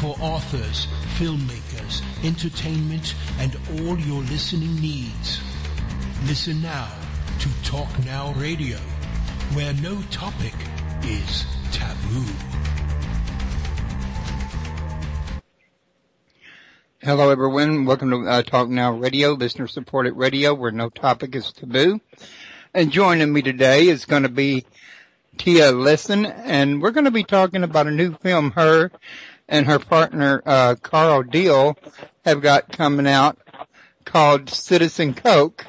for authors, filmmakers, entertainment, and all your listening needs. Listen now to Talk Now Radio, where no topic is taboo. Hello, everyone. Welcome to Talk Now Radio, listener-supported radio, where no topic is taboo. And joining me today is going to be Tia Lessin, and we're going to be talking about a new film her and her partner, Carl Deal, have got coming out called Citizen Koch.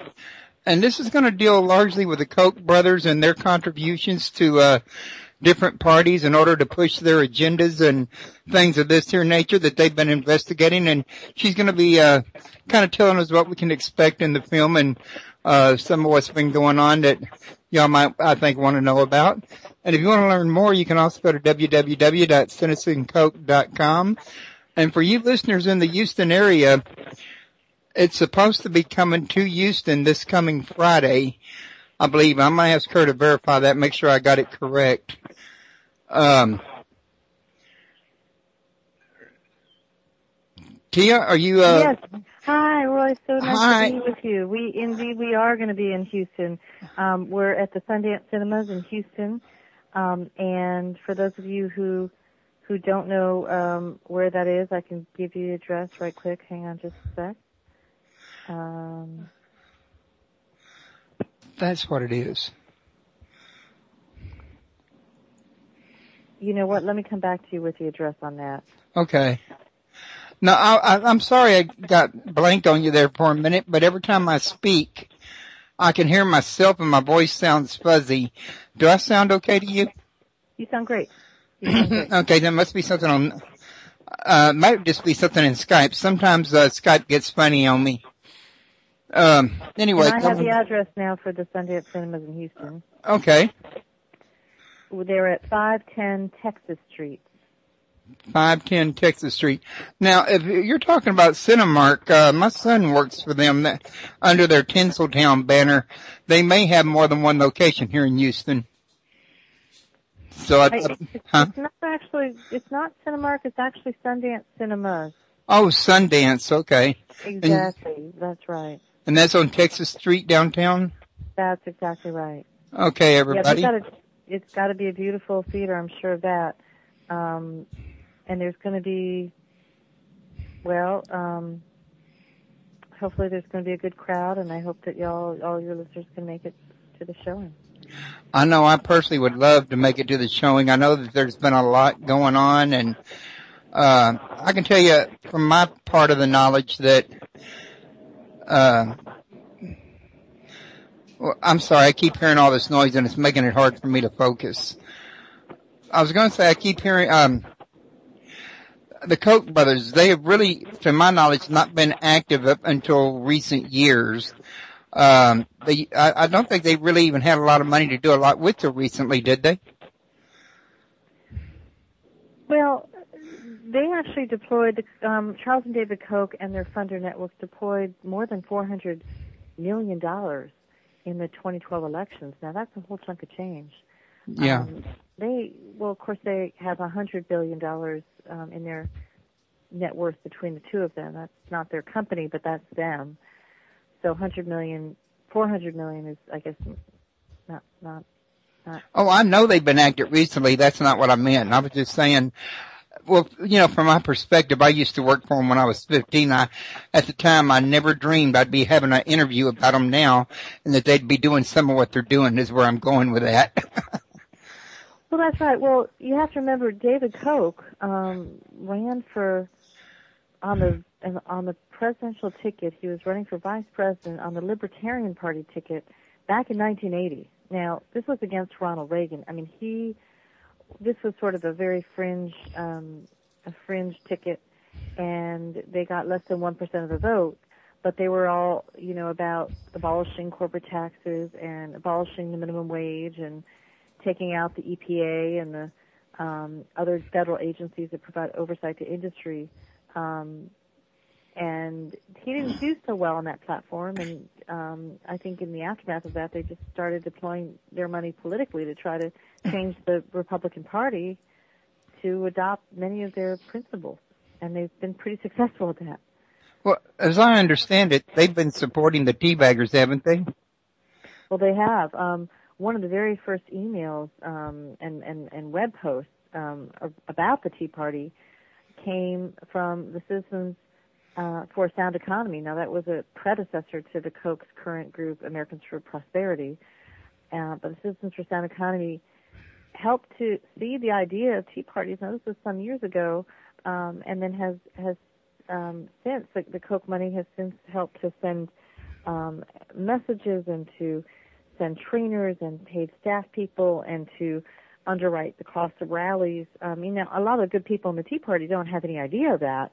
And this is going to deal largely with the Koch brothers and their contributions to different parties in order to push their agendas and things of this here nature that they've been investigating. And she's going to be kind of telling us what we can expect in the film and some of what's been going on that y'all might, I think, want to know about. And if you want to learn more, you can also go to www.citizenkoch.com. And for you listeners in the Houston area, it's supposed to be coming to Houston this coming Friday, I believe. I might ask her to verify that, make sure I got it correct. Tia, are you, Yes. Hi, Roy. So nice Hi. to be with you. We are going to be in Houston. We're at the Sundance Cinemas in Houston. And for those of you who don't know, where that is, I can give you the address right quick. Hang on just a sec. That's what it is. You know what? Let me come back to you with the address on that. Okay. Now, I'm sorry I got blanked on you there for a minute, but every time I speak, I can hear myself and my voice sounds fuzzy. Do I sound okay to you? You sound great. You sound great. Okay, there must be something on, might just be something in Skype. Sometimes, Skype gets funny on me. Anyway. And I have the address now for the Sundance Cinemas in Houston. Okay. They're at 510 Texas Street. 510 Texas Street. Now, if you're talking about Cinemark, my son works for them under their Tinseltown banner. They may have more than one location here in Houston. So, It's not Cinemark, it's actually Sundance Cinemas. Oh, Sundance, okay. Exactly, that's right. And that's on Texas Street downtown? That's exactly right. Okay, everybody. Yeah, it's got to be a beautiful theater, I'm sure of that. And there's going to be, hopefully there's going to be a good crowd, and I hope that all your listeners can make it to the showing. I know I personally would love to make it to the showing. I know that there's been a lot going on, and I can tell you from my part of the knowledge that I'm sorry, I keep hearing all this noise, and it's making it hard for me to focus. I was going to say I keep hearing the Koch brothers, they have really, to my knowledge, not been active up until recent years. I don't think they really even had a lot of money to do a lot with it recently, did they? Well, they actually deployed, Charles and David Koch and their funder networks deployed more than $400 million in the 2012 elections. Now, that's a whole chunk of change. Yeah. Of course, they have $100 billion in their net worth between the two of them. That's not their company, but that's them. So $400 million is, I guess, not. Oh, I know they've been active recently. That's not what I meant. I was just saying, well, from my perspective, I used to work for them when I was 15. At the time, I never dreamed I'd be having an interview about them now and that they'd be doing some of what they're doing is where I'm going with that. Well, that's right. Well, you have to remember David Koch ran on the presidential ticket. He was running for vice president on the Libertarian Party ticket back in 1980. Now, this was against Ronald Reagan. I mean, this was sort of a very fringe ticket, and they got less than 1% of the vote. But they were all, about abolishing corporate taxes and abolishing the minimum wage and taking out the EPA and the other federal agencies that provide oversight to industry. And he didn't do so well on that platform, and I think in the aftermath of that, they just started deploying their money politically to try to change the Republican Party to adopt many of their principles. and they've been pretty successful at that. Well, as I understand it, they've been supporting the teabaggers, haven't they? Well, they have. One of the very first emails and web posts about the Tea Party came from the Citizens for a Sound Economy. Now, that was a predecessor to the Koch's current group, Americans for Prosperity. But the Citizens for Sound Economy helped to see the idea of tea parties. Now, this was some years ago, and then has since, the Koch money has since helped to send messages and to send trainers and paid staff people and to underwrite the cost of rallies. A lot of good people in the Tea Party don't have any idea of that,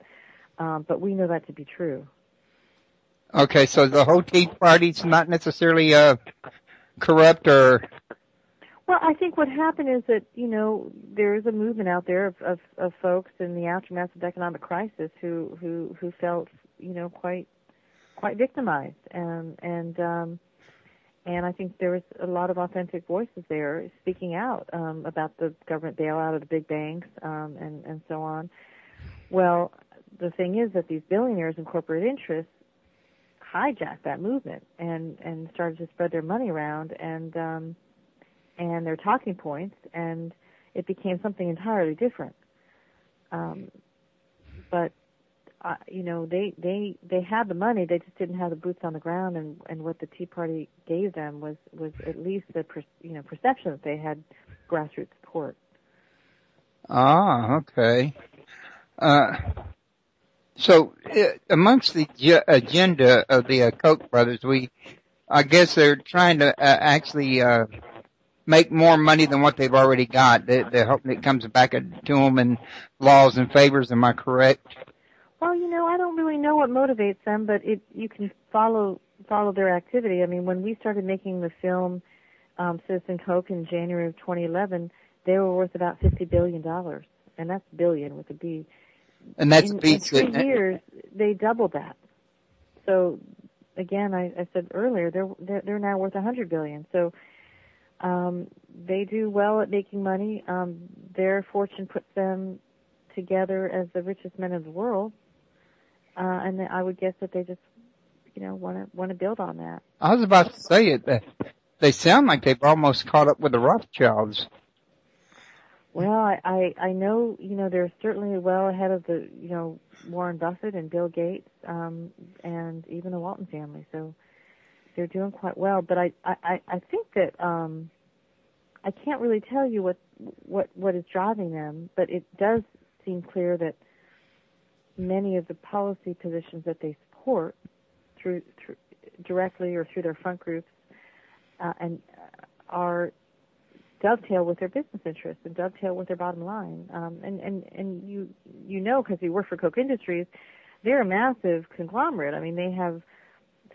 but we know that to be true. Okay, so the whole Tea Party's not necessarily corrupt or... Well, I think what happened is that, there is a movement out there of folks in the aftermath of the economic crisis who felt, quite victimized. And I think there was a lot of authentic voices there speaking out about the government bailout of the big banks and so on. Well, the thing is that these billionaires and corporate interests hijacked that movement and started to spread their money around and their talking points, and it became something entirely different. But they had the money, they just didn't have the boots on the ground, and what the Tea Party gave them was at least the perception that they had grassroots support. Ah, okay. So amongst the agenda of the Koch brothers, I guess they're trying to actually make more money than what they've already got. They're hoping it comes back to them in laws and favors. Am I correct? Well, I don't really know what motivates them, but you can follow their activity. I mean, when we started making the film Citizen Koch in January of 2011, they were worth about $50 billion, and that's billion with a B. And that's in 3 years, they doubled that. So, again, I said earlier, they're now worth $100 billion. So they do well at making money. Their fortune puts them together as the richest men in the world, and I would guess that they just, want to build on that. I was about to say it. They sound like they've almost caught up with the Rothschilds. Well, I know, they're certainly well ahead of the, Warren Buffett and Bill Gates, and even the Walton family. So they're doing quite well. But I think that I can't really tell you what is driving them, but it does seem clear that many of the policy positions that they support through directly or through their front groups and are dovetail with their business interests and dovetail with their bottom line. And you know, because you work for Koch Industries, they're a massive conglomerate. I mean, they have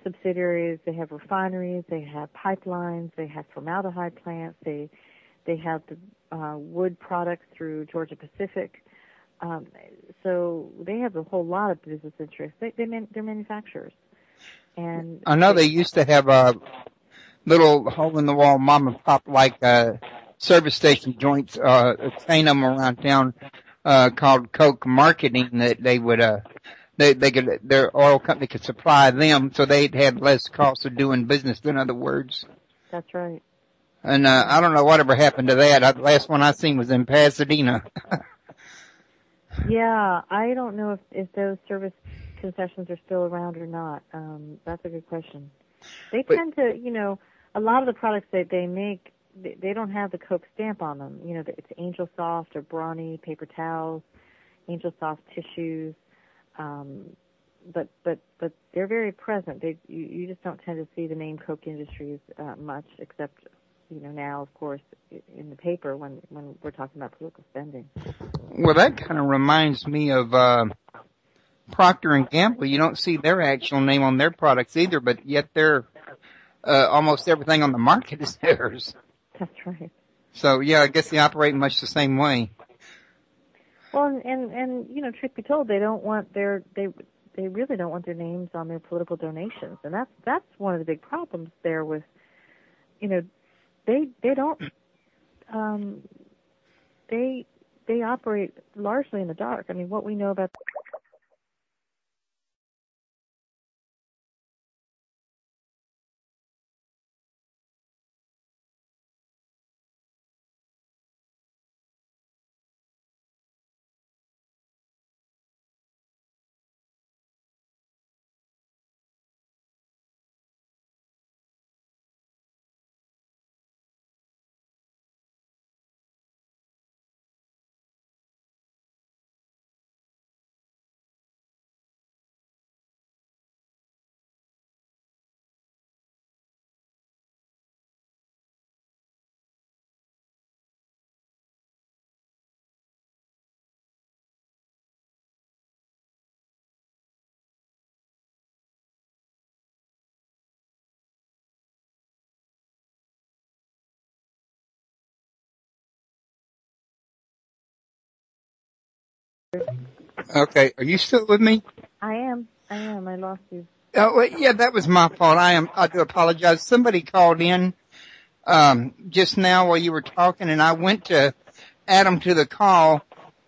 subsidiaries, they have refineries, they have pipelines, they have formaldehyde plants, they have the wood products through Georgia Pacific. So they have a whole lot of business interests. They're manufacturers. And I know they used to have a little hole-in-the-wall mom-and-pop like service station joints, a chain of them around town called Koch Marketing that they would their oil company could supply them, so they'd have less cost of doing business. In other words, that's right. And I don't know whatever happened to that. The last one I seen was in Pasadena. Yeah, I don't know if those service concessions are still around or not. That's a good question. They tend to, a lot of the products that they make, they don't have the Koch stamp on them. It's Angel Soft or Brawny paper towels, Angel Soft tissues, but they're very present. You just don't tend to see the name Koch Industries much, except now, of course, in the paper when we're talking about political spending. Well, that kind of reminds me of Procter & Gamble. You don't see their actual name on their products either, but yet they're almost everything on the market is theirs. That's right. So, yeah, I guess they operate much the same way. Well, and truth be told, they really don't want their names on their political donations, and that's one of the big problems there with, they don't, they operate largely in the dark. I mean, what we know about Okay, are you still with me? I am. I lost you. Oh, well, yeah, that was my fault. I do apologize. Somebody called in, just now while you were talking, and I went to add them to the call,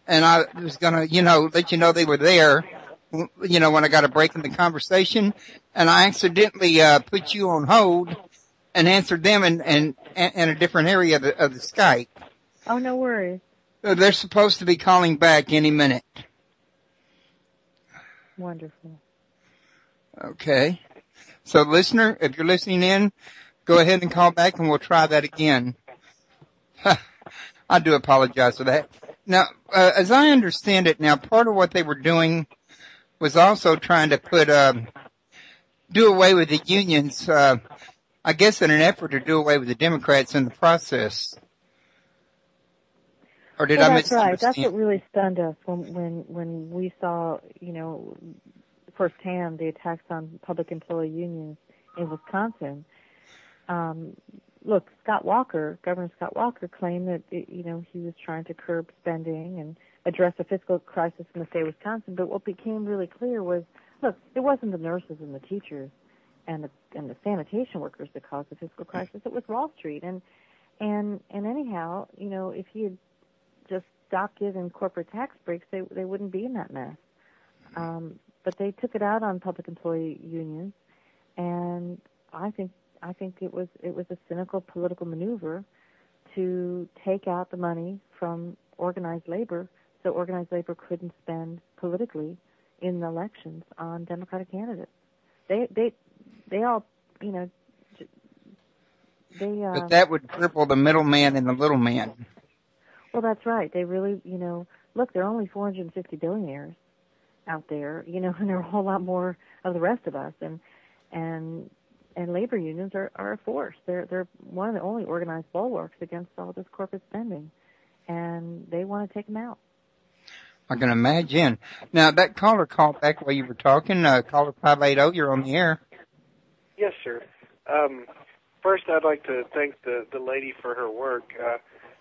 and I was gonna, let you know they were there, when I got a break in the conversation, and I accidentally, put you on hold and answered them in a different area of the Skype. Oh, no worries. So they're supposed to be calling back any minute. Wonderful. Okay. So listener, if you're listening in, go ahead and call back and we'll try that again. I do apologize for that. Now, as I understand it now, part of what they were doing was also trying to do away with the unions, I guess in an effort to do away with the Democrats in the process. Or did I misunderstand? That's right. That's what really stunned us when we saw, firsthand the attacks on public employee unions in Wisconsin. Look, Governor Scott Walker claimed that, he was trying to curb spending and address a fiscal crisis in the state of Wisconsin. But what became really clear was, look, it wasn't the nurses and the teachers and the sanitation workers that caused the fiscal crisis. It was Wall Street. And anyhow, if he had just stopped giving corporate tax breaks, they wouldn't be in that mess. But they took it out on public employee unions, and I think it was a cynical political maneuver to take out the money from organized labor, so organized labor couldn't spend politically in the elections on Democratic candidates. They all, But that would cripple the middleman and the little man. Well, that's right. They really, look, there are only 450 billionaires out there, and there are a whole lot more of the rest of us, and labor unions are a force. They're one of the only organized bulwarks against all this corporate spending, and they want to take them out. I can imagine. Now, that caller called back while you were talking. Caller 580, you're on the air. Yes, sir. First, I'd like to thank the lady for her work.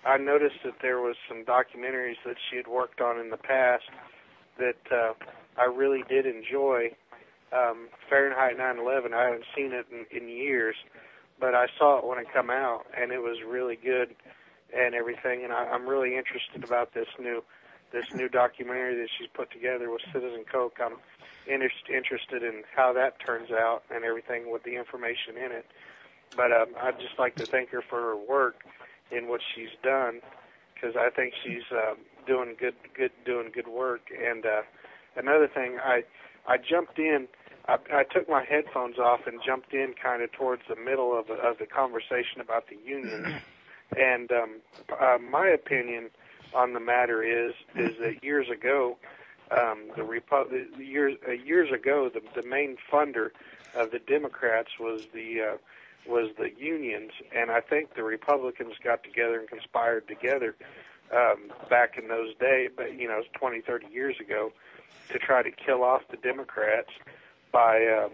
I noticed that there was some documentaries that she had worked on in the past that I really did enjoy. Fahrenheit 9/11, I haven't seen it in years, but I saw it when it come out, and it was really good and everything. And I'm really interested about this new documentary that she's put together with Citizen Koch. I'm interested in how that turns out and everything with the information in it. But I'd just like to thank her for her work in what she's done, because I think she's doing good work. And another thing, I jumped in. I took my headphones off and jumped in kind of towards the middle of the conversation about the unions. And my opinion on the matter is that years ago, the main funder of the Democrats was the unions, and I think the Republicans got together and conspired together back in those days, but 20, 30 years ago, to try to kill off the Democrats by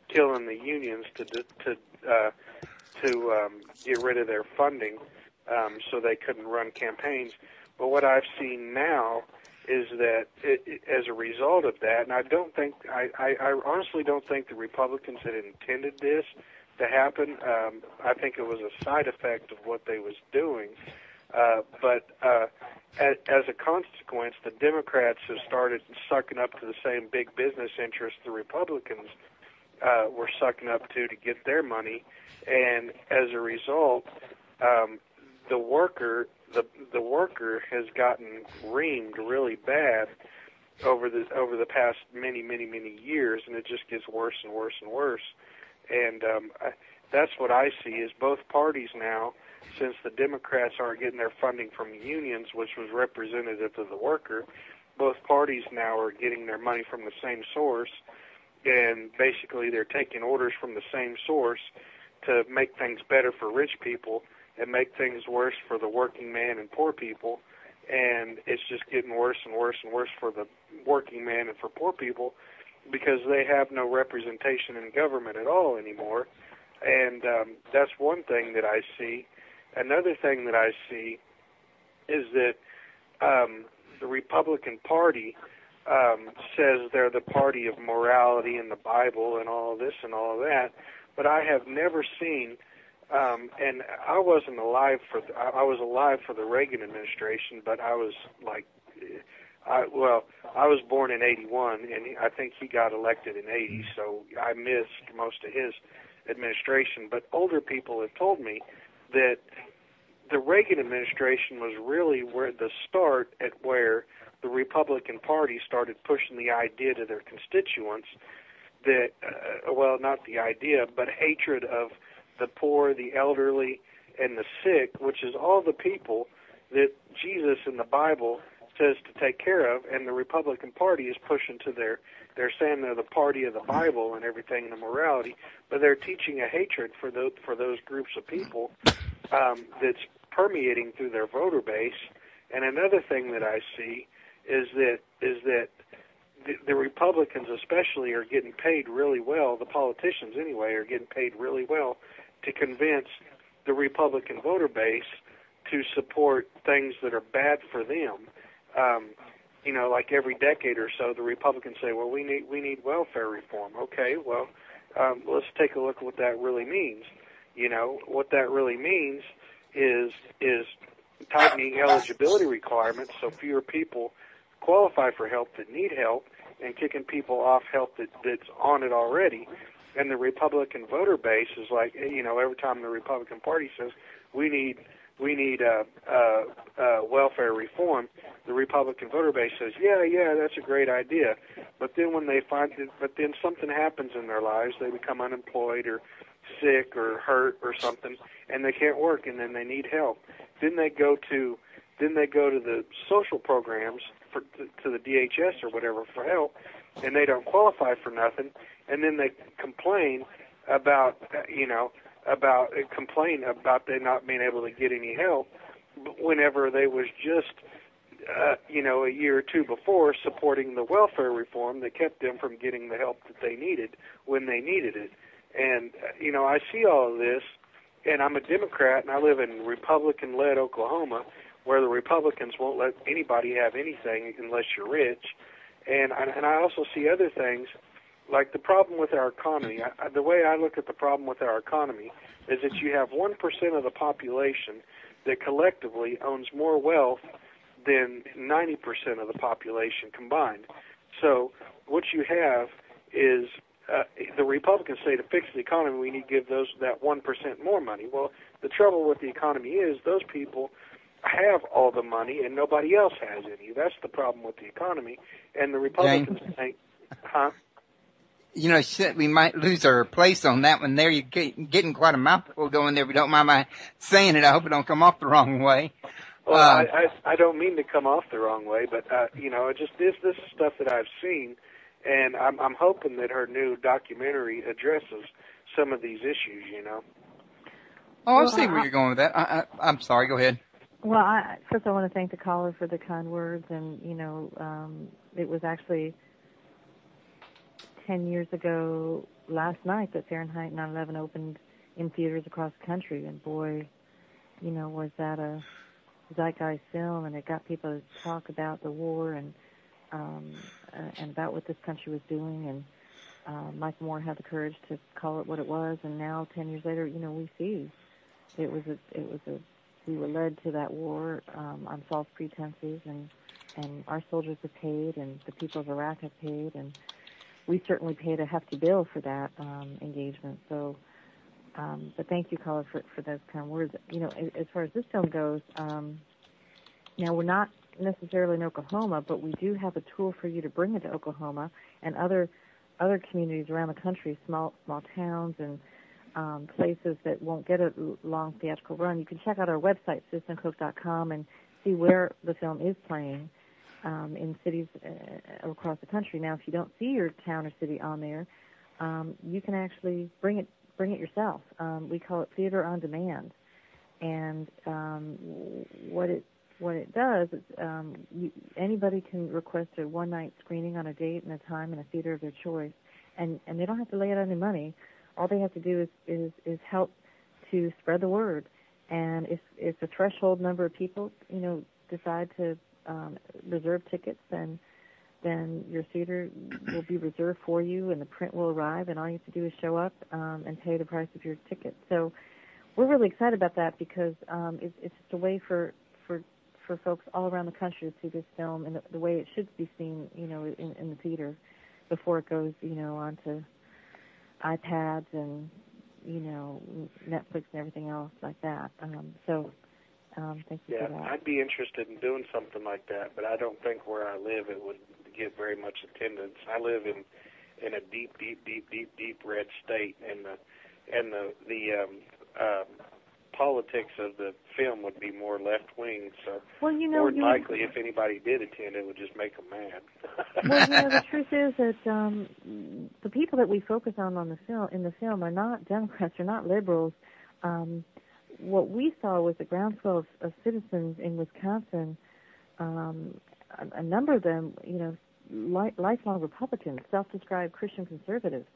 killing the unions to get rid of their funding, so they couldn't run campaigns. But what I've seen now is that as a result of that, and I honestly don't think the Republicans had intended this to happen. I think it was a side effect of what they was doing. But as a consequence, the Democrats have started sucking up to the same big business interests the Republicans were sucking up to get their money, and as a result, the worker has gotten reamed really bad over the past many years, and it just gets worse and worse and worse. And that's what I see is both parties now, since the Democrats aren't getting their funding from unions, which was representative of the worker, both parties now are getting their money from the same source, and basically they're taking orders from the same source to make things better for rich people and make things worse for the working man and poor people. And it's just getting worse and worse and worse for the working man and for poor people, because they have no representation in government at all anymore. And that's one thing that I see. Another thing that I see is that the Republican Party says they're the party of morality in the Bible and all of this and all of that, but I have never seen, and I wasn't alive I was alive for the Reagan administration, but I was like, I was born in 81, and I think he got elected in 80, so I missed most of his administration. But older people have told me that the Reagan administration was really where the start at where the Republican Party started pushing the idea to their constituents that, well, not the idea, but hatred of the poor, the elderly, and the sick, which is all the people that Jesus in the Bible says to take care of, and the Republican Party is pushing to they're saying they're the party of the Bible and everything and the morality, but they're teaching a hatred for those groups of people that's permeating through their voter base. And another thing that I see is that the Republicans especially are getting paid really well, the politicians anyway are getting paid really well to convince the Republican voter base to support things that are bad for them. Like every decade or so, the Republicans say, well, we need welfare reform. Okay, well, let's take a look at what that really means. What that really means is tightening eligibility requirements so fewer people qualify for help that need help and kicking people off help that's on it already. And the Republican voter base is like, every time the Republican Party says we need welfare reform, the Republican voter base says, yeah, that's a great idea. But then when they then something happens in their lives, they become unemployed or sick or hurt or something, and they can't work, and then they need help. Then they go to the social programs to the DHS or whatever for help, and they don't qualify for nothing, and then they complain about they not being able to get any help whenever they was just a year or two before supporting the welfare reform that kept them from getting the help that they needed when they needed it. And I see all of this, and I'm a Democrat, and I live in Republican-led Oklahoma, where the Republicans won't let anybody have anything unless you're rich. And I also see other things, like the problem with our economy. The way I look at the problem with our economy is that you have 1% of the population that collectively owns more wealth than 90% of the population combined. So what you have is the Republicans say to fix the economy, we need to give that 1% more money. Well, the trouble with the economy is those people have all the money and nobody else has any. That's the problem with the economy. And the Republicans think, We might lose our place on that one there. You're getting quite a mouthful going there. If you don't mind my saying it, I hope it don't come off the wrong way. Well, I don't mean to come off the wrong way, but, just this is stuff that I've seen, and I'm hoping that her new documentary addresses some of these issues, Oh, I see where you're going with that. I'm sorry. Go ahead. Well, first I want to thank the caller for the kind words, and, it was actually 10 years ago last night that Fahrenheit 9/11 opened in theaters across the country, and boy, was that a zeitgeist film, and it got people to talk about the war and about what this country was doing, and Michael Moore had the courage to call it what it was, and now 10 years later, we see we were led to that war on false pretenses, and our soldiers have paid, and the people of Iraq have paid, and we certainly paid a hefty bill for that engagement. So, but thank you, caller, for those kind of words. As far as this film goes, now we're not necessarily in Oklahoma, but we do have a tool for you to bring into Oklahoma and other communities around the country, small towns and places that won't get a long theatrical run. You can check out our website, citizencoke.com, and see where the film is playing in cities across the country. Now, if you don't see your town or city on there, you can actually bring it yourself. We call it theater on demand, and what it does is anybody can request a one-night screening on a date and a time in a theater of their choice, and they don't have to lay out any money. All they have to do is help to spread the word. And if a threshold number of people, decide to reserve tickets, then then your theater will be reserved for you, and the print will arrive, and all you have to do is show up and pay the price of your ticket. So we're really excited about that because it's just a way for folks all around the country to see this film in the way it should be seen, in the theater before it goes, onto iPads and, Netflix and everything else like that. Thank you for that. I'd be interested in doing something like that, but I don't think where I live it would get very much attendance. I live in a deep red state, and the politics of the film would be more left-wing, so more than likely if anybody did attend, it would just make them mad. Well, the truth is that the people that we focus on in the film are not Democrats, they're not liberals. What we saw was a groundswell of citizens in Wisconsin, a number of them, lifelong Republicans, self-described Christian conservatives,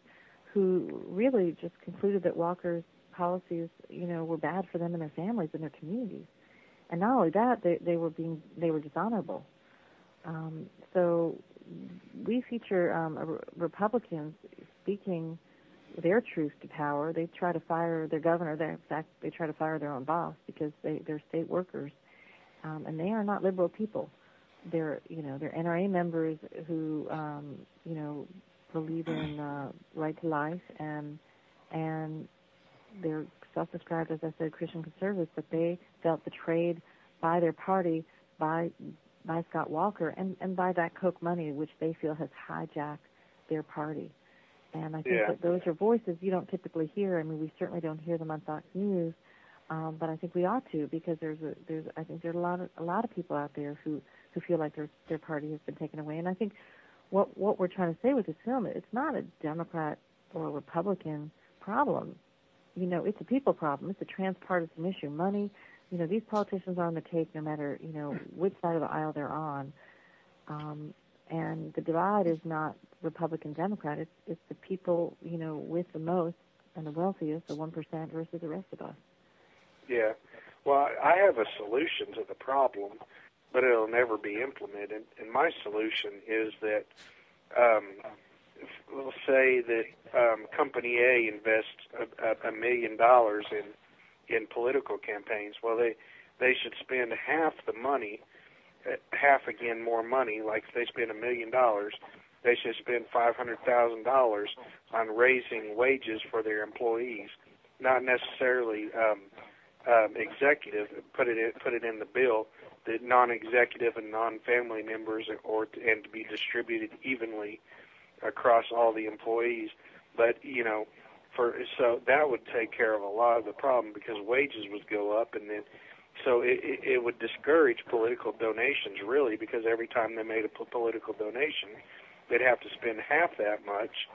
who really just concluded that Walker's policies, were bad for them and their families and their communities. And not only that, they were dishonorable. So we feature Republicans speaking their truth to power. They try to fire their governor. In fact, they try to fire their own boss because they're state workers, and they are not liberal people. They're NRA members who believe in right to life, and they're self-described, as I said, Christian conservatives, but they felt betrayed by their party, by Scott Walker, and by that Koch money, which they feel has hijacked their party. And I think that those are voices you don't typically hear. I mean, we certainly don't hear them on Fox News, but I think we ought to, because I think there are a lot of people out there who feel like their party has been taken away. And I think what we're trying to say with this film, it's not a Democrat or a Republican problem. It's a people problem. It's a transpartisan issue. Money, these politicians are on the take no matter, which side of the aisle they're on. And the divide is not Republican-Democrat. It's the people, with the most and the wealthiest, the 1% versus the rest of us. Yeah. Well, I have a solution to the problem, but it'll never be implemented. And my solution is that we'll say that Company A invests $1 million in political campaigns. Well, they should spend half the money, more money. Like if they spend $1 million, they should spend $500,000 on raising wages for their employees, not necessarily executive. Put it in the bill that non-executive and non-family members and to be distributed evenly across all the employees. But so that would take care of a lot of the problem, because wages would go up, and then so it would discourage political donations, really, because every time they made a political donation, they'd have to spend half that much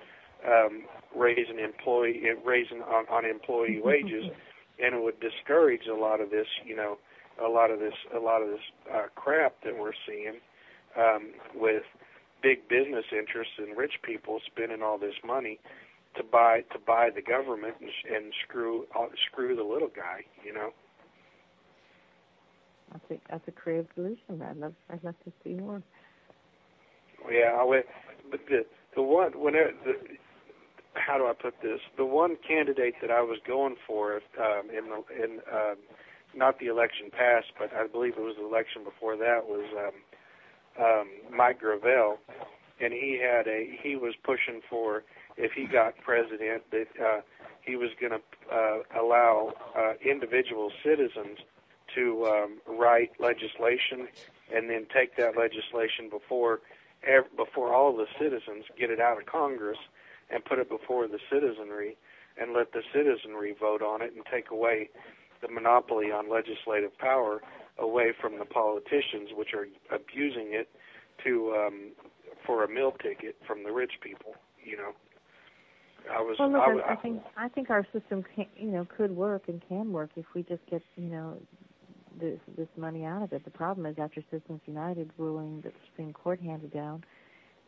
raising on employee wages, and it would discourage a lot of this, crap that we're seeing with big business interests and rich people spending all this money to buy the government and screw the little guy, That's a creative solution. I'd love to see more. Yeah, but the one how do I put this? The one candidate that I was going for in not the election past, but I believe it was the election before that, was Mike Gravel, and he was pushing for, if he got president, that he was going to allow individual citizens to write legislation and then take that legislation before all the citizens, get it out of Congress and put it before the citizenry, and let the citizenry vote on it and take away the monopoly on legislative power away from the politicians, which are abusing it for a meal ticket from the rich people. I think our system could work and can work if we just get this money out of it. The problem is, after Citizens United ruling that the Supreme Court handed down,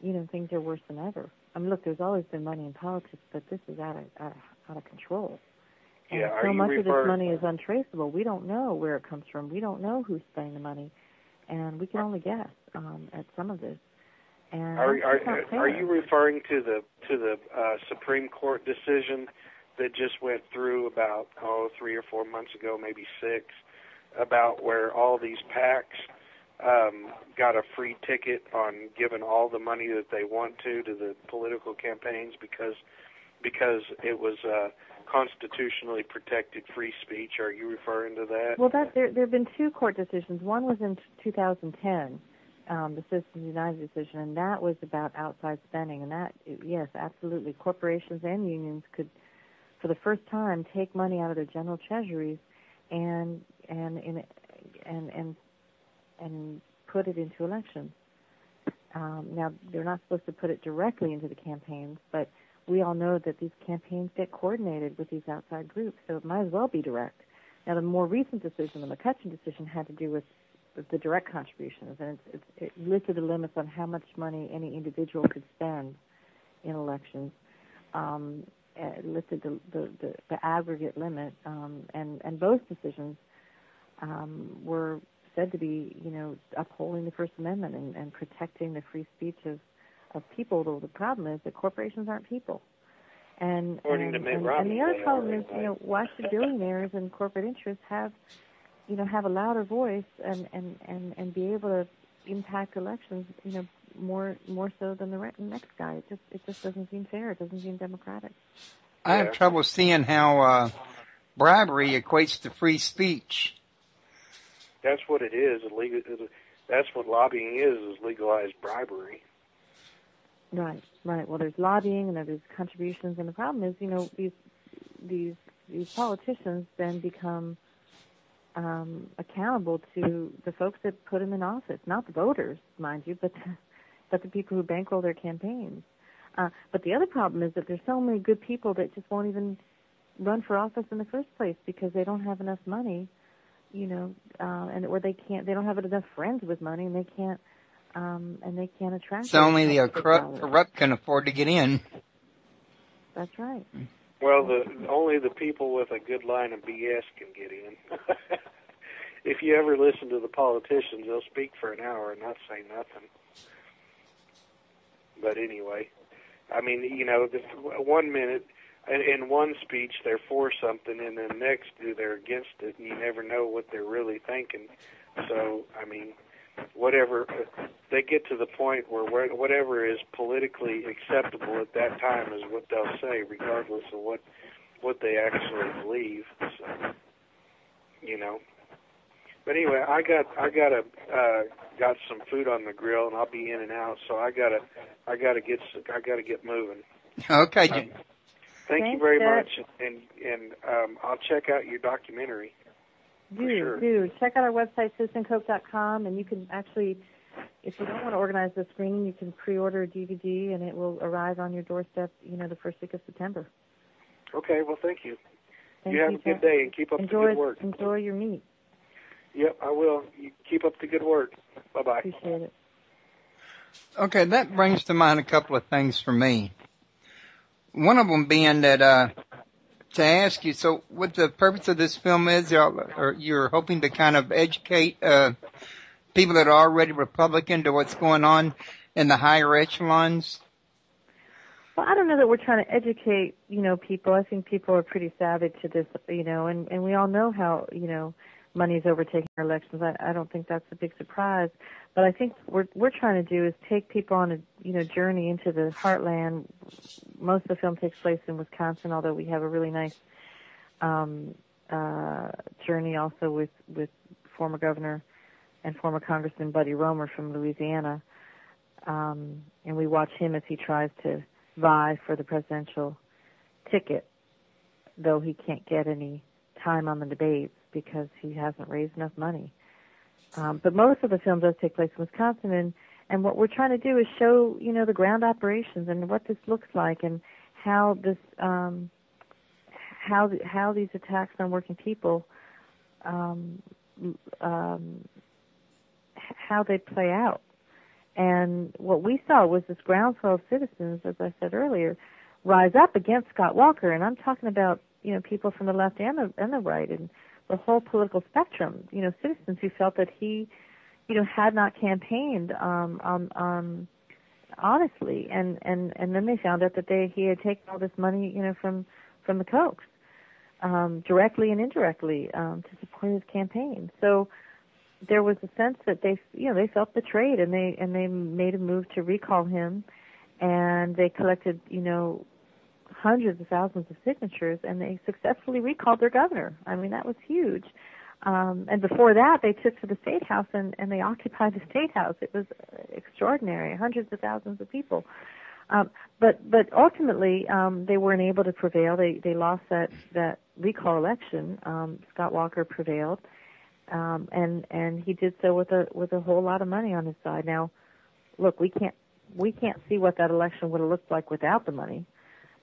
things are worse than ever. I mean, look, there's always been money in politics, but this is out of control. And so much of this money is untraceable. We don't know where it comes from. We don't know who's spending the money, and we can only guess at some of this. And are you referring to the Supreme Court decision that just went through about 3 or 4 months ago, maybe 6, about where all these PACs got a free ticket on giving all the money that they want to the political campaigns because it was constitutionally protected free speech? Are you referring to that? Well, there have been 2 court decisions. One was in 2010, the Citizens United decision, and that was about outside spending. And that, yes, absolutely, corporations and unions could, for the first time, take money out of their general treasuries and put it into elections. Now, they're not supposed to put it directly into the campaigns, but we all know that these campaigns get coordinated with these outside groups, so it might as well be direct. Now, the more recent decision, the McCutcheon decision, had to do with the direct contributions, and it listed the limits on how much money any individual could spend in elections. It listed the aggregate limit, and both decisions were said to be, upholding the First Amendment and protecting the free speech of people. Though the problem is that corporations aren't people. And the other problem is, why should billionaires and corporate interests have a louder voice and be able to impact elections, more so than the next guy? It just doesn't seem fair. It doesn't seem democratic. I have trouble seeing how bribery equates to free speech. That's what it is. That's what lobbying is legalized bribery. Right. Well, there's lobbying and there's contributions, and the problem is, these politicians then become accountable to the folks that put them in office, not the voters, mind you, but the people who bankroll their campaigns. But the other problem is that there's so many good people that just won't even run for office in the first place because they don't have enough money, or they don't have enough friends with money, and they can't attract. So only the corrupt can afford to get in. That's right. Well, only the people with a good line of BS can get in. If you ever listen to the politicians, they'll speak for an hour and not say nothing. But anyway, I mean, 1 minute, in one speech they're for something, and then next they're against it, and you never know what they're really thinking. So, I mean, whatever, they get to the point where whatever is politically acceptable at that time is what they'll say, regardless of what they actually believe. So, But anyway, I got some food on the grill, and I'll be in and out. So I gotta get moving. Okay. Thank you very much, and I'll check out your documentary. Do check out our website, citizencope.com, and you can actually, if you don't want to organize the screening, you can pre-order a DVD, and it will arrive on your doorstep, the first week of September. Okay, well, thank you. You have a good day, and keep up the good work. Enjoy your meat. Yep, I will. You keep up the good work. Bye-bye. Appreciate it. Okay, that brings to mind a couple of things for me. One of them being that, to ask you, so what the purpose of this film is, or you're hoping to kind of educate people that are already Republican to what's going on in the higher echelons? Well, I don't know that we're trying to educate, people. I think people are pretty savvy to this, and we all know how, money is overtaking our elections. I don't think that's a big surprise. But I think what we're trying to do is take people on a journey into the heartland. Most of the film takes place in Wisconsin, although we have a really nice journey also with former governor and former Congressman Buddy Roemer from Louisiana. And we watch him as he tries to vie for the presidential ticket, though he can't get any time on the debates because he hasn't raised enough money. But most of the film does take place in Wisconsin, and what we're trying to do is show, the ground operations and what this looks like, and how this, how these attacks on working people, how they play out. And what we saw was this groundswell of citizens, as I said earlier, rise up against Scott Walker, and I'm talking about, people from the left and the right, and the whole political spectrum, citizens who felt that he, had not campaigned honestly, and then they found out that he had taken all this money, from the Kochs, directly and indirectly, to support his campaign. So there was a sense that they felt betrayed, and they made a move to recall him, and they collected, hundreds of thousands of signatures, and they successfully recalled their governor. I mean, that was huge. And before that, they took to the State House and they occupied the State House. It was extraordinary, hundreds of thousands of people. But ultimately, they weren't able to prevail. They lost that recall election. Scott Walker prevailed, and he did so with a whole lot of money on his side. Now, look, we can't see what that election would have looked like without the money,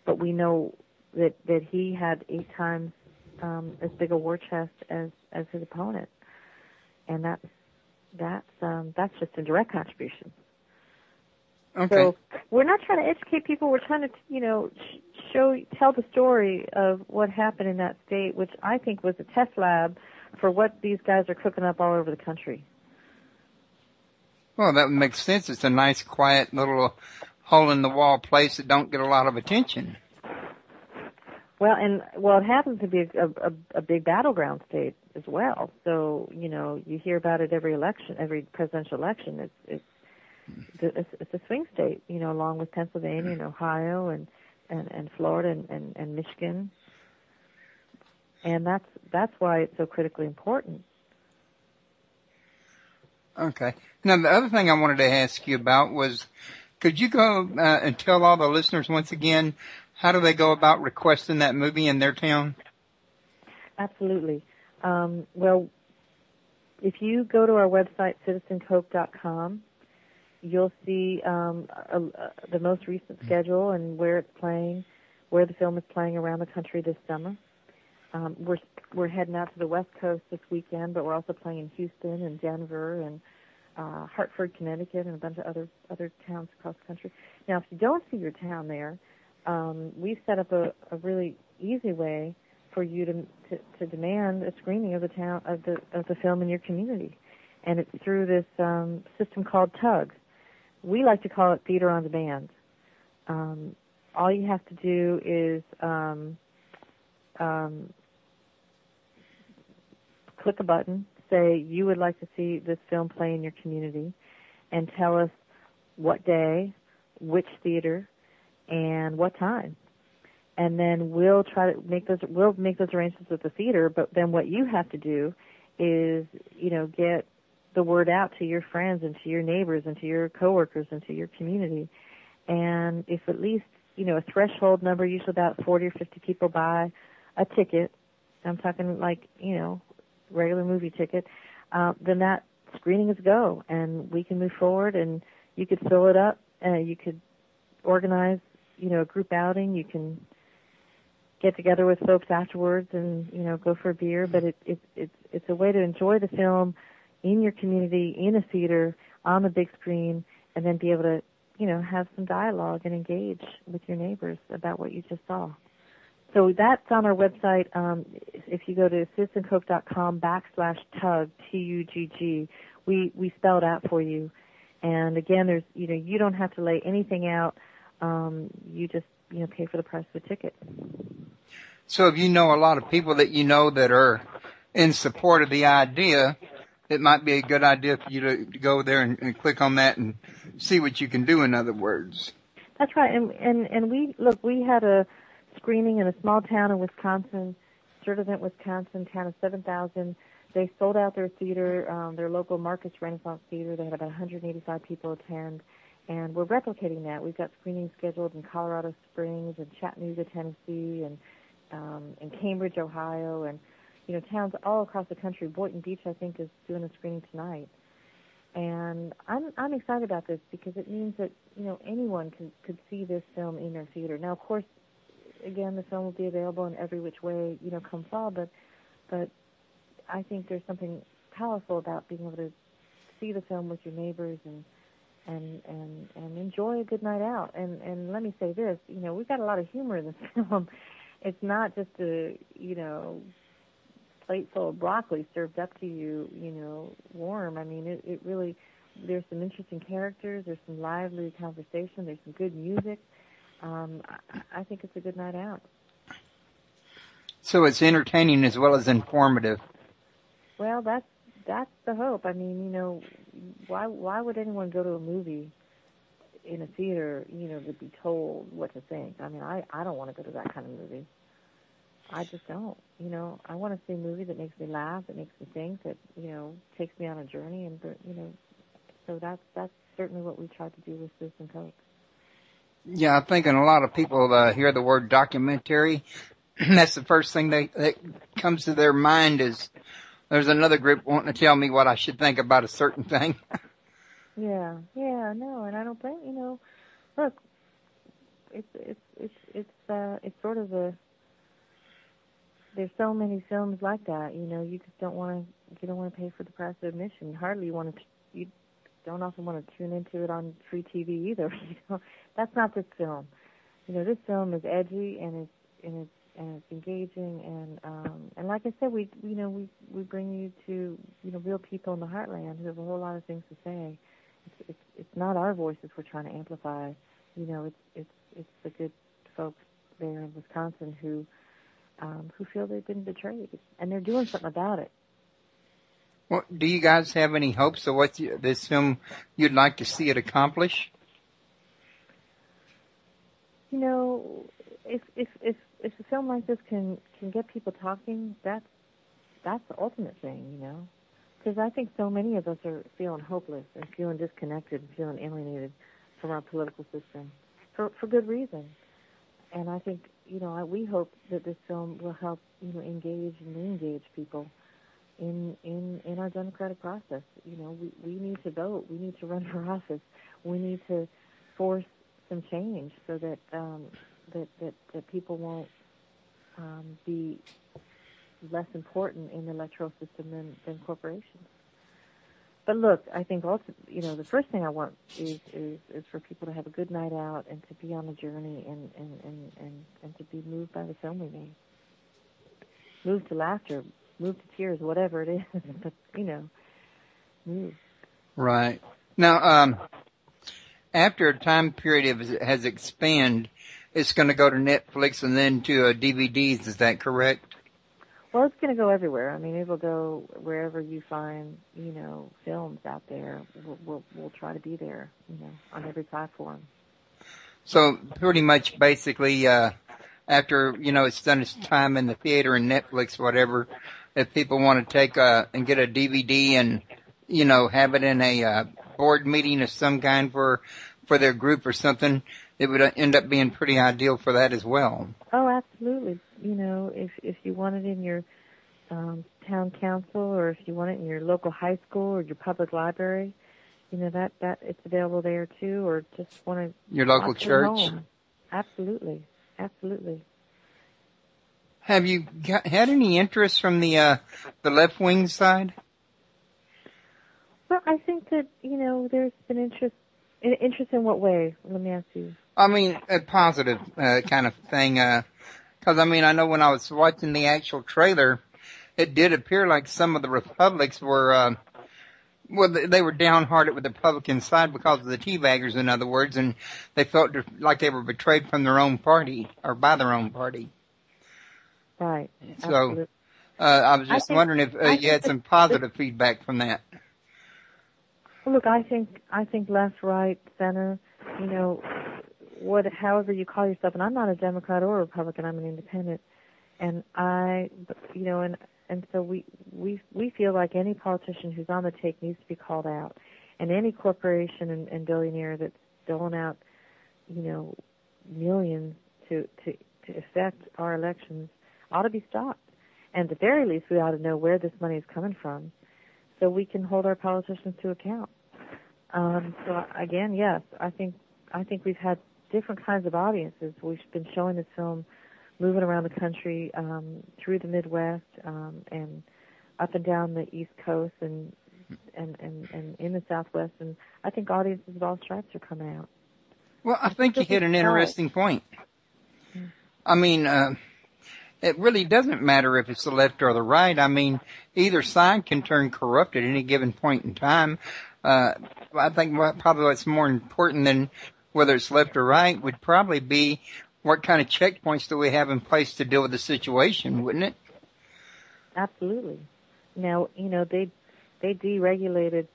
but we know that he had 8 times as big a war chest as his opponent, and that's just a direct contribution. Okay. So we're not trying to educate people. We're trying to tell the story of what happened in that state, which I think was a test lab for what these guys are cooking up all over the country. Well, that makes sense. It's a nice, quiet little hole-in-the-wall place that don't get a lot of attention. Well, it happens to be a big battleground state as well. So, you hear about it every election, every presidential election. It's a swing state, along with Pennsylvania and Ohio and Florida and Michigan. And that's why it's so critically important. Okay. Now, the other thing I wanted to ask you about was, could you go and tell all the listeners once again, how do they go about requesting that movie in their town? Absolutely. Well, if you go to our website, citizenkoch.com, you'll see the most recent schedule and where it's playing, where the film is playing around the country this summer. We're heading out to the West Coast this weekend, but we're also playing in Houston and Denver and Hartford, Connecticut, and a bunch of other towns across the country. Now, if you don't see your town there, we've set up a really easy way for you to demand a screening of the film in your community, and it's through this system called TUG. We like to call it Theater on Demand. All you have to do is click a button, say you would like to see this film play in your community, and tell us what day, which theater, and what time. And then we'll try to make those arrangements with the theater, but then what you have to do is, get the word out to your friends and to your neighbors and to your coworkers and to your community. And if at least, a threshold number, usually about 40 or 50 people buy a ticket, I'm talking like, regular movie ticket, then that screening is a go, and we can move forward, and you could fill it up, you could organize, a group outing, you can get together with folks afterwards and, go for a beer, but it's a way to enjoy the film in your community, in a theater, on the big screen, and then be able to, have some dialogue and engage with your neighbors about what you just saw. So that's on our website. If you go to citizenkoch.com/TUG, TUGG, we spell it out for you. And again, there's, you don't have to lay anything out. You just, pay for the price of the ticket. So if you know a lot of people that that are in support of the idea, it might be a good idea for you to go there and click on that and see what you can do, in other words. That's right. And we had a screening in a small town in Wisconsin, Sturtevant, Wisconsin, town of 7,000. They sold out their theater, their local Marcus Renaissance Theater. They had about 185 people attend, and we're replicating that. We've got screenings scheduled in Colorado Springs and Chattanooga, Tennessee, and in Cambridge, Ohio, and towns all across the country. Boynton Beach, I think, is doing a screening tonight. And I'm excited about this because it means that anyone could see this film in their theater. Now, of course, again, the film will be available in every which way come fall, but I think there's something powerful about being able to see the film with your neighbors and enjoy a good night out. And let me say this, we've got a lot of humor in this film. It's not just a plate full of broccoli served up to you, warm. I mean, it really, there's some interesting characters. There's some lively conversation. There's some good music. I think it's a good night out. So it's entertaining as well as informative. Well, that's the hope. I mean, you know, why would anyone go to a movie in a theater, you know, to be told what to think? I mean, I don't want to go to that kind of movie. I just don't. You know, I want to see a movie that makes me laugh, that makes me think, that, you know, takes me on a journey, and, you know, so that's certainly what we tried to do with Citizen Koch. Yeah, I think a lot of people hear the word documentary. That's the first thing that comes to their mind is there's another group wanting to tell me what I should think about a certain thing. Yeah, no, and I don't think, you know, look, it's sort of there's so many films like that, you know, you just don't want to pay for the price of admission. You don't often want to tune into it on free TV either. You know, that's not this film. You know, this film is edgy and it's engaging, and like I said, we bring you to, you know, real people in the heartland who have a whole lot of things to say. It's not our voices we're trying to amplify. You know, it's the good folks there in Wisconsin who feel they've been betrayed, and they're doing something about it. Well, do you guys have any hopes of what this film you'd like to see it accomplish? You know, if a film like this can get people talking, that's the ultimate thing, you know. Because I think so many of us are feeling hopeless and feeling disconnected and feeling alienated from our political system for good reason. And I think, you know, we hope that this film will help, you know, engage and re-engage people in our democratic process. You know, we need to vote. We need to run for office. We need to force some change so that that people won't be less important in the electoral system than corporations. But look, I think also, you know, the first thing I want is for people to have a good night out and to be on a journey and to be moved by the film we made. Moved to laughter, moved to tears, whatever it is, but, you know, move. Right. Now, after a time period has expanded, it's going to go to Netflix and then to DVDs. Is that correct? Well, it's going to go everywhere. I mean, it will go wherever you find, you know, films out there. We'll try to be there, you know, on every platform. So pretty much basically, after, you know, it's done its time in the theater and Netflix, whatever, if people want to take and get a DVD and, you know, have it in a board meeting of some kind for their group or something, it would end up being pretty ideal for that as well. Oh, absolutely. You know, if you want it in your town council, or if you want it in your local high school or your public library, you know, that it's available there too, or just want to your local church. Home. Absolutely. Have you had any interest from the left wing side? Well, I think that, you know, there's been interest. Interest in what way? Let me ask you. I mean, a positive kind of thing. Because, I mean, I know when I was watching the actual trailer, it did appear like some of the Republicans were, they were downhearted with the Republican side because of the teabaggers, in other words, and they felt like they were betrayed from their own party, or by their own party. Right. So, I was just wondering if you had some positive feedback from that. Look, I think left, right, center, you know, however you call yourself, and I'm not a Democrat or a Republican, I'm an independent, and you know, and so we feel like any politician who's on the take needs to be called out, and any corporation and billionaire that's doling out, you know, millions to affect our elections ought to be stopped, and at the very least we ought to know where this money is coming from, so we can hold our politicians to account. So again, yes, I think we've had different kinds of audiences. We've been showing this film moving around the country, through the Midwest, and up and down the East Coast and in the Southwest, and I think audiences of all stripes are coming out. Well, I think you hit an interesting point. I mean, it really doesn't matter if it's the left or the right. I mean, either side can turn corrupt at any given point in time. I think probably what's more important than whether it's left or right would probably be what kind of checkpoints do we have in place to deal with the situation, wouldn't it? Absolutely. Now, they deregulated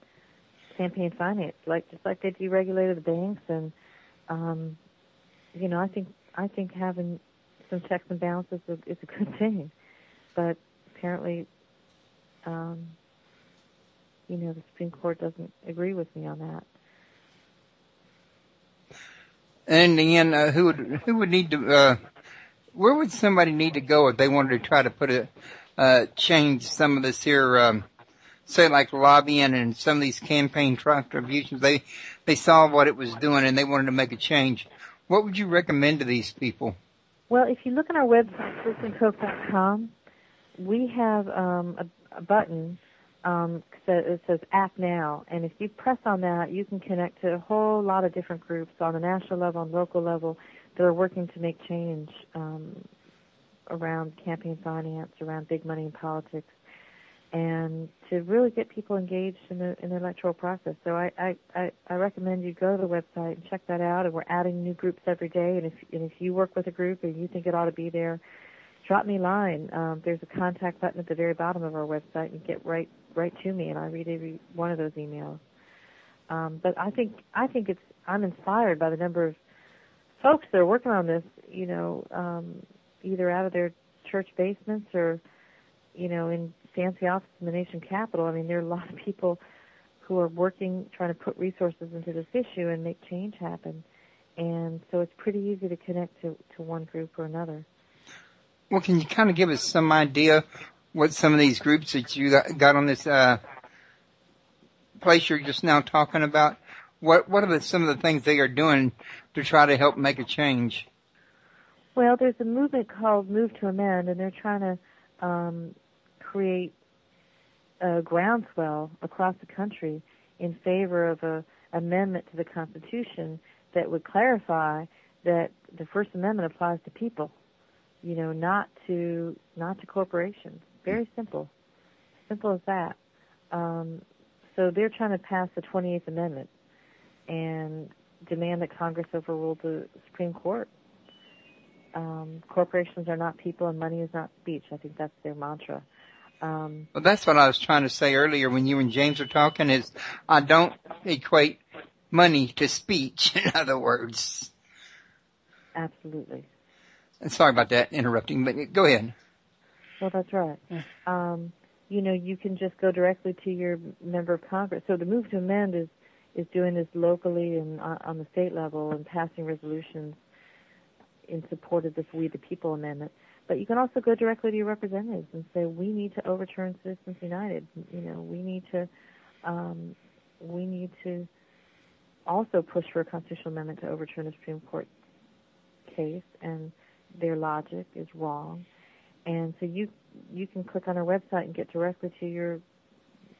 campaign finance, just like they deregulated the banks, and I think having some checks and balances is a good thing, but apparently, the Supreme Court doesn't agree with me on that. And in the end, who would need to? Where would somebody need to go if they wanted to try to change some of this here? Say like lobbying and some of these campaign contributions. They saw what it was doing and they wanted to make a change. What would you recommend to these people? Well, if you look on our website, LissinCoke.com, we have a button it says Act Now, and if you press on that, you can connect to a whole lot of different groups on the national level and local level that are working to make change around campaign finance, around big money in politics, and to really get people engaged in the electoral process. So I recommend you go to the website and check that out, and we're adding new groups every day, and if you work with a group and you think it ought to be there, drop me a line. There's a contact button at the very bottom of our website, and get right to me, and I read every one of those emails. But I think I'm inspired by the number of folks that are working on this, either out of their church basements or, in fancy offices in the nation capital. I mean, there are a lot of people who are working, trying to put resources into this issue and make change happen. And so it's pretty easy to connect to one group or another. Well, can you kind of give us some idea what some of these groups that you got on this place you're just now talking about, what are some of the things they are doing to try to help make a change? Well, there's a movement called Move to Amend, and they're trying to create a groundswell across the country in favor of an amendment to the Constitution that would clarify that the First Amendment applies to people, not to corporations. Very simple as that. So they're trying to pass the 28th Amendment and demand that Congress overrule the Supreme Court. Corporations are not people and money is not speech. I think that's their mantra. Well, that's what I was trying to say earlier when you and James were talking, is I don't equate money to speech, in other words. Absolutely. Sorry about that, interrupting, but go ahead. Well, that's right. You can just go directly to your member of Congress. So the Move to Amend is doing this locally and on the state level and passing resolutions in support of this We the People Amendment. But you can also go directly to your representatives and say, we need to overturn Citizens United. We need to also push for a constitutional amendment to overturn the Supreme Court case, and their logic is wrong. And so you can click on our website and get directly to your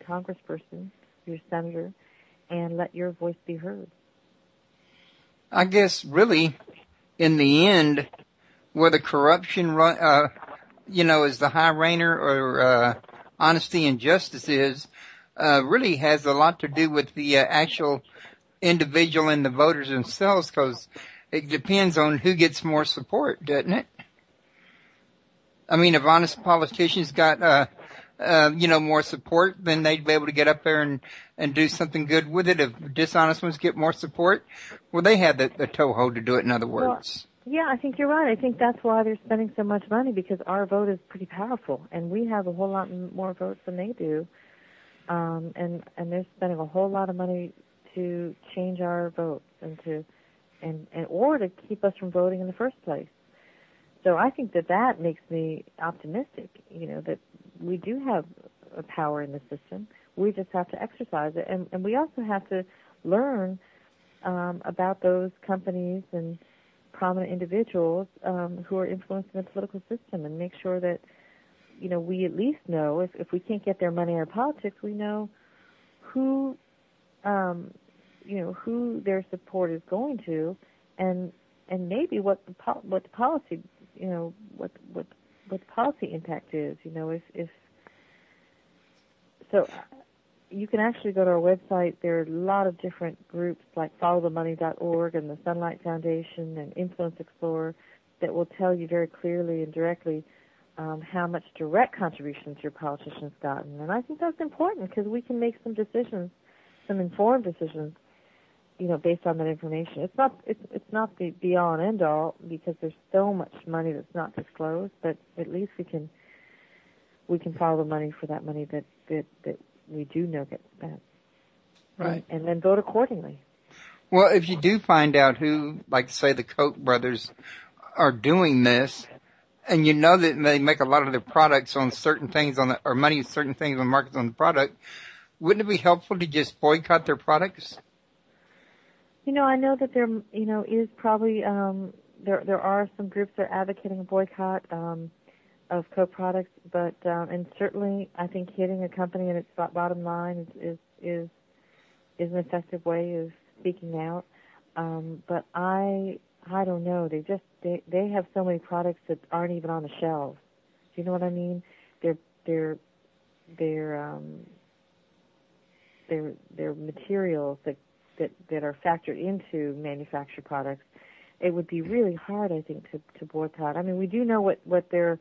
congressperson, your senator, and let your voice be heard. I guess really, in the end, whether corruption, is the high reigner or honesty and justice is, really has a lot to do with the actual individual and the voters themselves, because it depends on who gets more support, doesn't it? I mean, if honest politicians got, more support, then they'd be able to get up there and do something good with it. If dishonest ones get more support, well, they have the toehold to do it, in other words. Well, yeah, I think you're right. I think that's why they're spending so much money, because our vote is pretty powerful, and we have a whole lot more votes than they do. And they're spending a whole lot of money to change our votes or to keep us from voting in the first place. So I think that makes me optimistic, that we do have a power in the system. We just have to exercise it. And we also have to learn about those companies and prominent individuals who are influencing the political system, and make sure that, we at least know, if we can't get their money out of politics, we know who their support is going to, and maybe what the policy, what the policy impact is, if so. you can actually go to our website. There are a lot of different groups like followthemoney.org and the Sunlight Foundation and Influence Explorer that will tell you very clearly and directly how much direct contributions your politician's gotten. And I think that's important because we can make some decisions, some informed decisions, based on that information. It's not the be-all and end-all because there's so much money that's not disclosed, but at least we can follow the money for that money that we do know gets spent. Right. And then vote accordingly. Well, if you do find out who, like say the Koch brothers, are doing this, and you know that they make a lot of their products on certain things or money on certain things on markets on the product, wouldn't it be helpful to just boycott their products? I know that there, is probably there are some groups that are advocating a boycott of co-products, but and certainly I think hitting a company in its bottom line is an effective way of speaking out. But I don't know. They have so many products that aren't even on the shelves. Do you know what I mean? They're materials that are factored into manufactured products. It would be really hard, I think, to boycott. I mean, we do know what their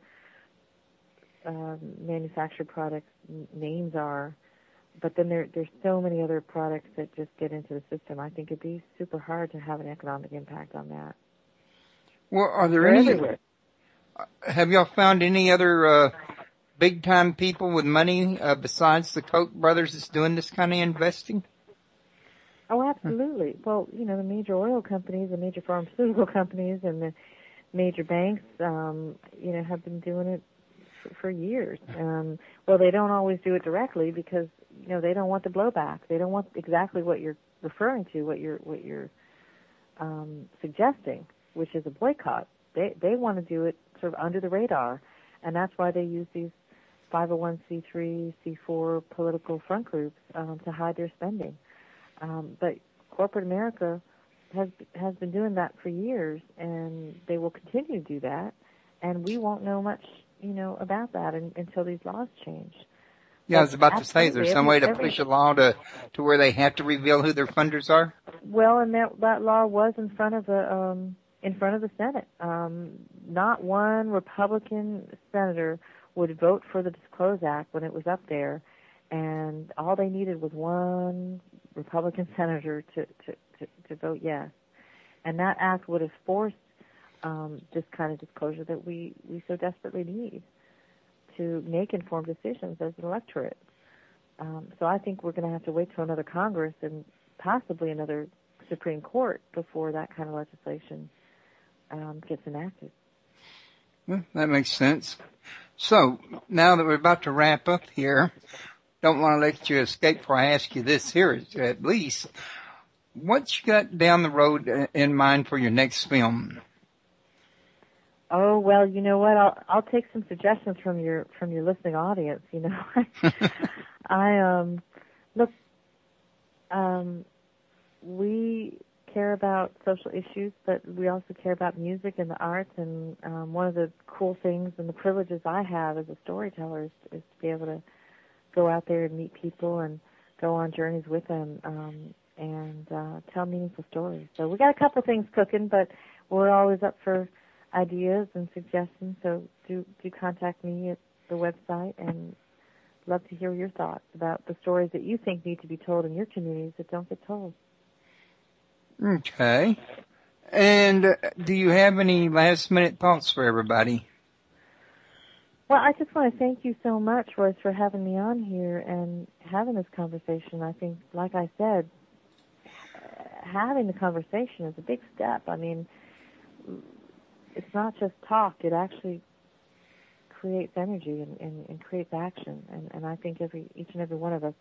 manufactured products names are, but then there's so many other products that just get into the system. I think it'd be super hard to have an economic impact on that. Well, are there They're any? Everywhere. Have y'all found any other big time people with money besides the Koch brothers that's doing this kind of investing? Oh, absolutely. Well, the major oil companies, the major pharmaceutical companies, and the major banks, have been doing it for years. Well, they don't always do it directly because they don't want the blowback. They don't want exactly what you're referring to, what you're suggesting, which is a boycott. They want to do it sort of under the radar, and that's why they use these 501c3, C4 political front groups to hide their spending. But corporate America has been doing that for years, and they will continue to do that, and we won't know much, about that until these laws change. Yeah, I was about to say, is there some way to push a law to where they have to reveal who their funders are? Well, and that law was in front of the Senate. Not one Republican senator would vote for the Disclose Act when it was up there, and all they needed was one Republican senator to vote yes. And that act would have forced this kind of disclosure that we so desperately need to make informed decisions as an electorate. So I think we're going to have to wait till another Congress and possibly another Supreme Court before that kind of legislation gets enacted. Well, that makes sense. So now that we're about to wrap up here, don't want to let you escape before I ask you this here at least. What you got down the road in mind for your next film? Oh, well, you know what? I'll take some suggestions from your listening audience. We care about social issues, but we also care about music and the arts. And one of the cool things and the privileges I have as a storyteller is to be able to go out there and meet people and go on journeys with them and tell meaningful stories. So we got a couple things cooking, but we're always up for ideas and suggestions. So do contact me at the website, and love to hear your thoughts about the stories that you think need to be told in your communities that don't get told. Okay. And do you have any last-minute thoughts for everybody? Well, I just want to thank you so much, Royce, for having me on here and having this conversation. I think, like I said, having the conversation is a big step. I mean, it's not just talk. It actually creates energy and creates action. And I think each and every one of us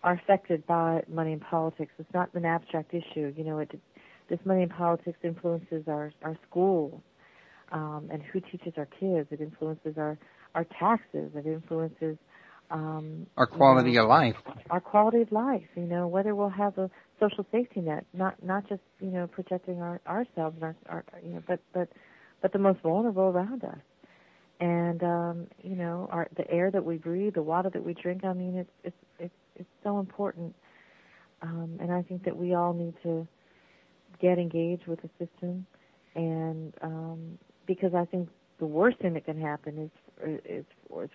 are affected by money in politics. It's not an abstract issue. This money in politics influences our schools and who teaches our kids. It influences our taxes. It influences our quality of life. Our quality of life. Whether we'll have a social safety net, not just protecting ourselves and our but the most vulnerable around us. And the air that we breathe, the water that we drink. I mean, it's it's so important. And I think that we all need to get engaged with the system, and because I think the worst thing that can happen is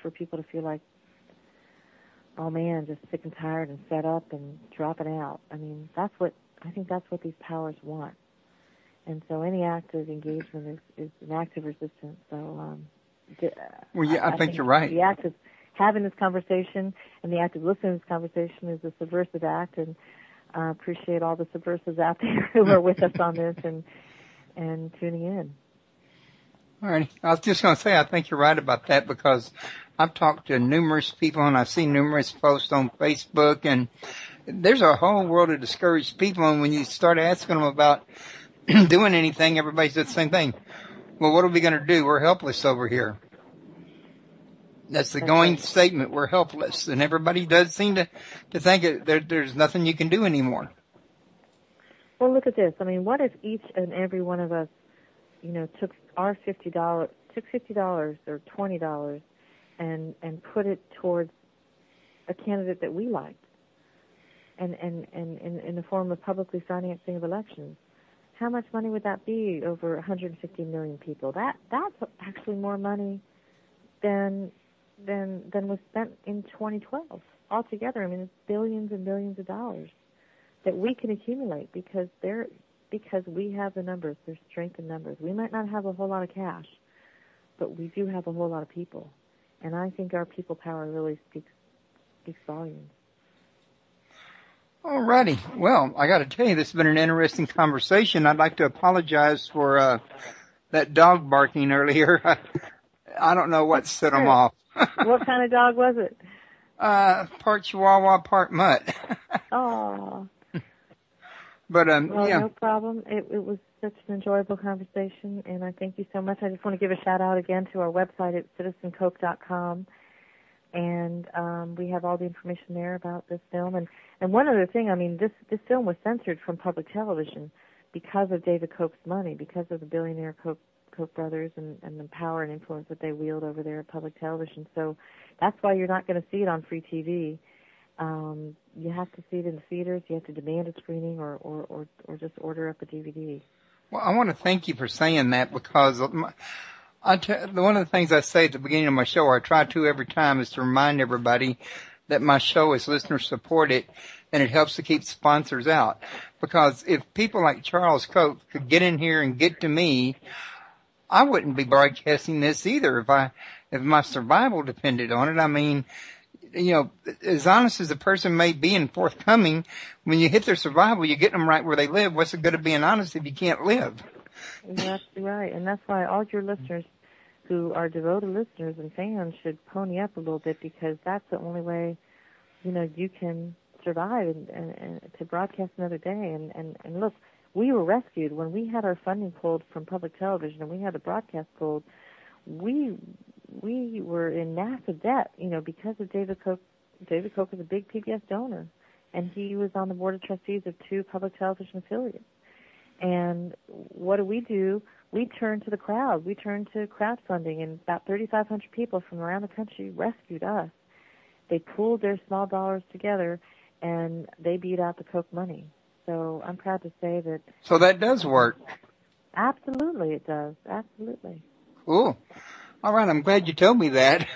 for people to feel like, oh man, just sick and tired and fed up and dropping out. I mean, I think that's what these powers want. And so any active engagement is an act of resistance. So, well, yeah, I think you're right. The act of having this conversation and the act of listening to this conversation is a subversive act, and I appreciate all the subversives out there who are with us on this and tuning in. All right. I was just going to say, I think you're right about that, because I've talked to numerous people and I've seen numerous posts on Facebook, and there's a whole world of discouraged people. And when you start asking them about doing anything, everybody says the same thing. Well, what are we going to do? We're helpless over here. That's the going statement. We're helpless. And everybody does seem to think there's nothing you can do anymore. Well, look at this. I mean, what if each and every one of us, took our $50 or $20 and put it towards a candidate that we liked, and in the form of publicly financing of elections? How much money would that be over 150 million people? That's actually more money than was spent in 2012 altogether. I mean, it's billions and billions of dollars that we can accumulate because we have the numbers. There's strength in numbers. We might not have a whole lot of cash, but we do have a whole lot of people, and I think our people power really speaks volumes. All righty. Well, I got to tell you, this has been an interesting conversation. I'd like to apologize for that dog barking earlier. I don't know what set him off. What kind of dog was it? Part Chihuahua, part mutt. Oh. But well, yeah. No problem. It was such an enjoyable conversation, and I thank you so much. I just want to give a shout out again to our website at citizencoke.com. And we have all the information there about this film. And one other thing, I mean, this film was censored from public television because of David Koch's money, because of the billionaire Koch brothers and the power and influence that they wield over there at public television. So that's why you're not going to see it on free TV. You have to see it in the theaters. You have to demand a screening or just order up a DVD. Well, I want to thank you for saying that, because one of the things I say at the beginning of my show, or I try to every time, is to remind everybody that my show is listener supported, and it helps to keep sponsors out. Because if people like Charles Koch could get in here and get to me, I wouldn't be broadcasting this either if my survival depended on it. I mean, as honest as a person may be and forthcoming, when you hit their survival, you get them right where they live. What's the good of being honest if you can't live? That's right, and that's why all your listeners who are devoted listeners and fans should pony up a little bit, because that's the only way, you can survive and to broadcast another day. And look, we were rescued when we had our funding pulled from public television and we had the broadcast pulled. We were in massive debt, because of David Koch. David Koch is a big PBS donor, and he was on the board of trustees of 2 public television affiliates. And what do? We turned to the crowd. We turned to crowdfunding, and about 3,500 people from around the country rescued us. They pooled their small dollars together, and they beat out the Koch money. So I'm proud to say that. So that does work. Absolutely, it does. Absolutely. Cool. All right, I'm glad you told me that.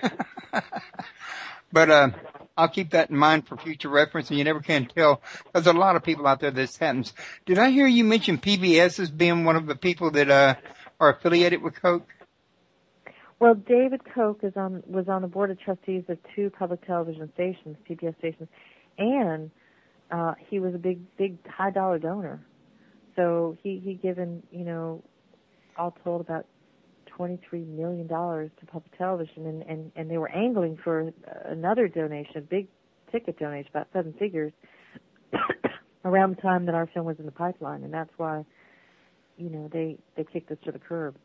But I'll keep that in mind for future reference, and you never can tell. There's a lot of people out there this happens. Did I hear you mention PBS as being one of the people that are affiliated with Koch? Well, David Koch was on the board of trustees of 2 public television stations, PBS stations, and he was a big high-dollar donor. So he given, all told about $23 million to public television, and they were angling for another donation, a big ticket donation, about 7 figures, around the time that our film was in the pipeline, and that's why, they kicked us to the curb.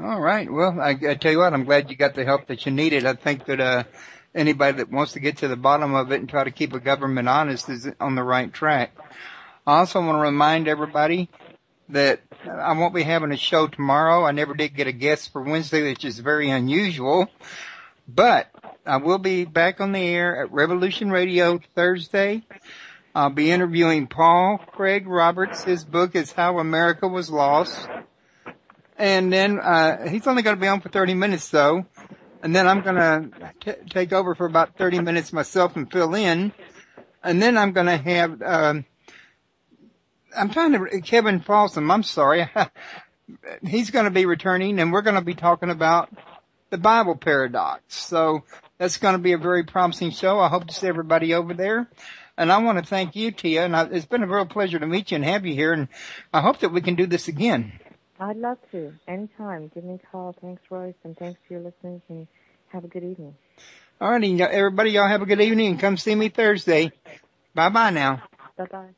All right. Well, I tell you what, I'm glad you got the help that you needed. I think that anybody that wants to get to the bottom of it and try to keep a government honest is on the right track. I also want to remind everybody that I won't be having a show tomorrow. I never did get a guest for Wednesday, which is very unusual. But I will be back on the air at Revolution Radio Thursday. I'll be interviewing Paul Craig Roberts. His book is How America Was Lost. And then he's only going to be on for 30 minutes, though. And then I'm going to take over for about 30 minutes myself and fill in. And then I'm going to have Kevin Folsom, I'm sorry. He's going to be returning, and we're going to be talking about the Bible paradox. So that's going to be a very promising show. I hope to see everybody over there. And I want to thank you, Tia. And it's been a real pleasure to meet you and have you here. And I hope that we can do this again. I'd love to. Anytime. Give me a call. Thanks, Royce, and thanks to your listeners, and have a good evening. All righty, everybody, y'all have a good evening, and come see me Thursday. Bye-bye now. Bye-bye.